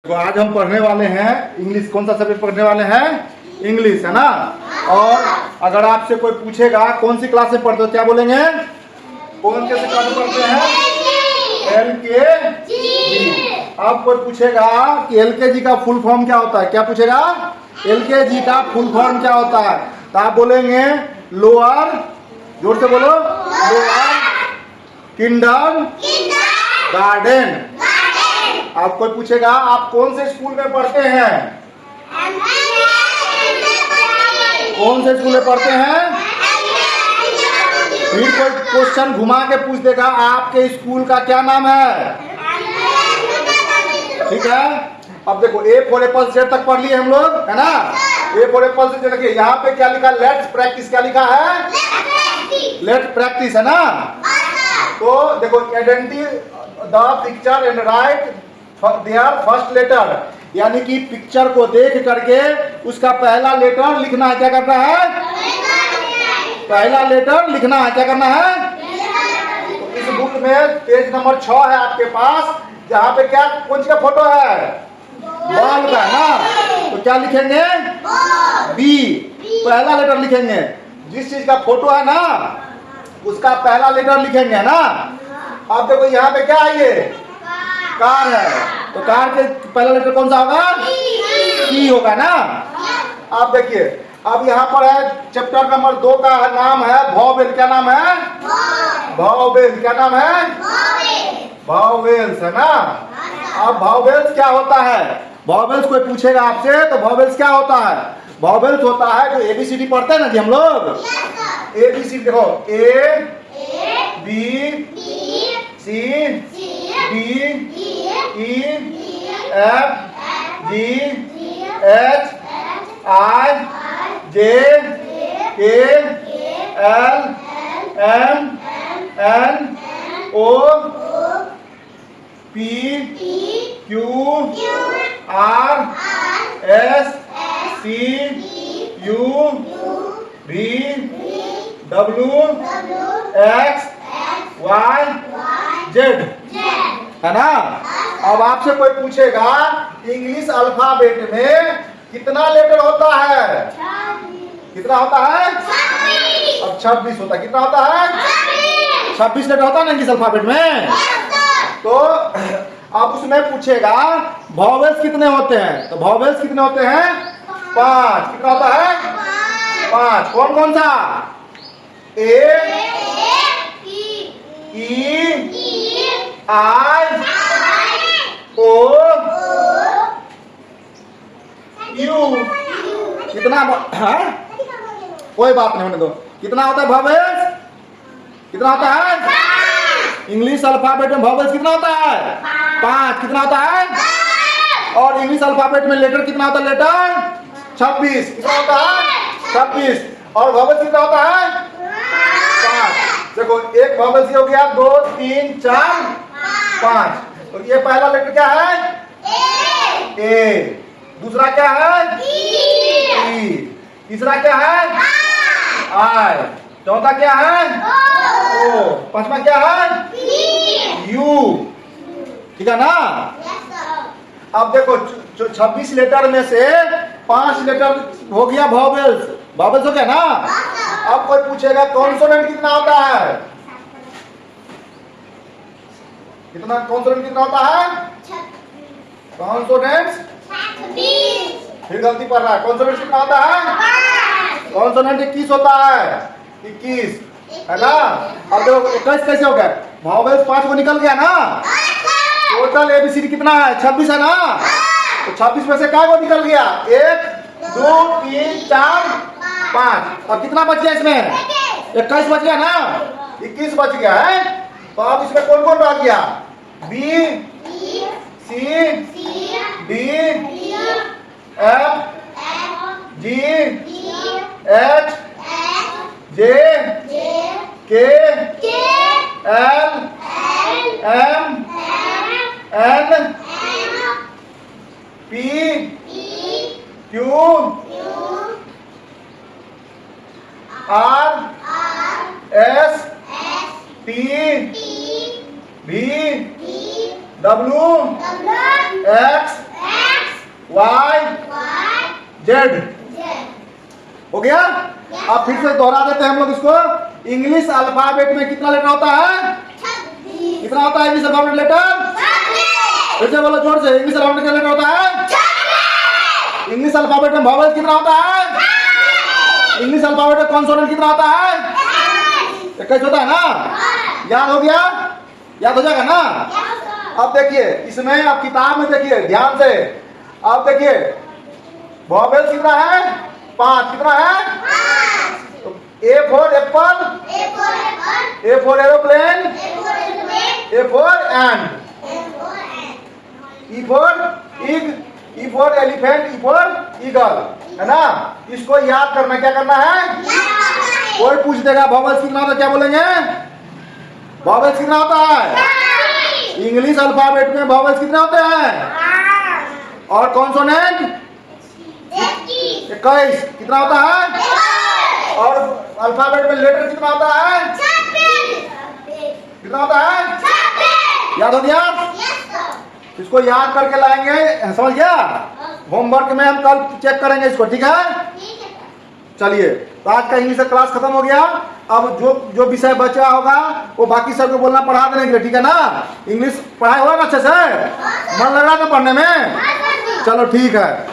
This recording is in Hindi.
तो आज हम पढ़ने वाले हैं इंग्लिश। कौन सा सब्जेक्ट पढ़ने वाले हैं? इंग्लिश, है ना। और अगर आपसे कोई पूछेगा कौन सी क्लास में पढ़ते हो, क्या बोलेंगे? कौन से क्लास में पढ़ते हैं? LKG। अब कोई पूछेगा कि LKG का फुल फॉर्म क्या होता है, क्या पूछेगा? LKG का फुल फॉर्म क्या होता है? तो आप बोलेंगे लोअर, जोर से बोलो, लोअर किंडर गार्डन। आप कोई पूछेगा आप कौन से स्कूल में पढ़ते हैं, कौन से स्कूल में पढ़ते हैं? फिर कोई क्वेश्चन घुमा के पूछ देगा आपके स्कूल का क्या नाम है, ठीक है। अब देखो A फॉर एप्पल Z तक पढ़ लिए हम लोग, है ना। A फॉर एप्पल से देखिए यहाँ पे क्या लिखा, लेट्स प्रैक्टिस, क्या लिखा है? लेट्स प्रैक्टिस, है ना। तो देखो identify the picture and write their first letter, यानी कि पिक्चर को देख करके उसका पहला लेटर लिखना है। क्या करना है? पहला लेटर लिखना है। क्या करना है? तो इस बुक में पेज नंबर 6 है आपके पास, जहाँ पे क्या कौन सा फोटो है? बॉल का, ना। तो क्या लिखेंगे? बी, पहला लेटर लिखेंगे। जिस चीज का फोटो है ना उसका पहला लेटर लिखेंगे ना। अब देखो यहाँ पे क्या है, ये कार है, तो कार के पहला लेटर कौन सा होगा? सी होगा ना। आप देखिए अब यहाँ पर है चैप्टर नंबर 2 का नाम है वॉवेल। क्या नाम है? वॉवेल। क्या नाम है? वॉवेल्स, है ना। अब वॉवेल्स क्या होता है? वॉवेल्स कोई पूछेगा आपसे तो वॉवेल्स क्या होता है? वॉवेल्स होता है जो ABCD पढ़ते हैं ना जी हम लोग। ABCD देखो, A B C D E F G H I J K L M N O P Q R S T U V W X Y Z, है ना। अब आपसे कोई पूछेगा इंग्लिश अल्फाबेट में कितना लेटर होता है? कितना होता है? अब 26 होता है। कितना होता है? 26 लेटर होता है ना इंग्लिश अल्फाबेट में। तो अब उसमें पूछेगा वॉवेल्स कितने होते हैं, तो वॉवेल्स कितने होते हैं? 5। कितना होता है? 5। कौन कौन सा? A E I O U। कितना है? कोई बात नहीं, होने दो। कितना होता है वॉवेल्स? कितना होता है? इंग्लिश अल्फाबेट में वॉवेल्स कितना होता है? 5। कितना होता है? और इंग्लिश अल्फाबेट में लेटर कितना होता है? लेटर 26। कितना होता है? 26। और वॉवेल्स कितना होता है? 5। देखो एक वॉवेल्स हो गया, 2 3 4 5। तो ये पहला लेटर क्या है? ए। दूसरा क्या है? ई। तीसरा क्या है? आई। चौथा क्या है? ओ। पांचवा क्या है? यू। ठीक है ना। अब देखो 26 लेटर में से 5 लेटर हो गया वॉवेल्स, वॉवेल्स हो गया ना। अब कोई पूछेगा कॉन्सोनेंट कितना होता है? कितना कॉन्सोनेंट कितना होता है? कॉन्सोनेंट फिर गलती पड़ रहा है। कॉन्सोनेंट कितना होता है? कॉन्सोनेंट 21 होता है, 21, है ना। अब देखो 21 कैसे हो गया? वॉवेल्स 5 को निकल गया ना। टोटल ABCD कितना है? 26 है ना। तो 26 में से क्या को निकल गया? 1 2 3 4 5। और कितना बच गया इसमें? 21 बच गया ना। 21 बच गया है। तो अब इसमें कौन कौन रह गया? B C D F G H J K L M N P Q R S T V W X Y Z. हो गया। अब फिर से दोहरा देते हैं हम लोग इसको। इंग्लिश अल्फाबेट में कितना लेटर होता है? कितना होता है इंग्लिश अल्फाबेट लेटर? फिर से बोलो जोर से, इंग्लिश अल्फाबेट का लेटर होता है? इंग्लिश अल्फाबेट में वॉवेल कितना होता है? इंग्लिश अल्फाबेट में कॉन्सोनेंट कितना होता है? 21 होता है ना? याद हो गया? याद हो जाएगा ना? अब देखिए इसमें, अब किताब में देखिए ध्यान से, अब देखिए वॉवेल कितना है? 5। कितना है? A for apple, A for aeroplane, A for and, E for egg, E for elephant, E for eagle, है ना? इसको याद करना, क्या करना है? कोई पूछ देगा वॉवेल्स कितना होता है, क्या बोलेंगे? वॉवेल्स कितना होता है? इंग्लिश अल्फाबेट में वॉवेल्स कितने होते हैं? और कॉन्सोनेंट 21। कितना होता है? और अल्फाबेट में लेटर कितना होता है? कितना होता है? याद हो गया? इसको याद करके लाएंगे, समझ गया? होमवर्क में हम कल चेक करेंगे इसको, ठीक है? चलिए, तो आज का इंग्लिश का क्लास खत्म हो गया। अब जो विषय बचा होगा वो बाकी सबको बोलना, पढ़ा देने के लिए, ठीक है ना? इंग्लिश पढ़ाई होगा ना अच्छे से? मन लग रहा है ना पढ़ने में? चलो ठीक है।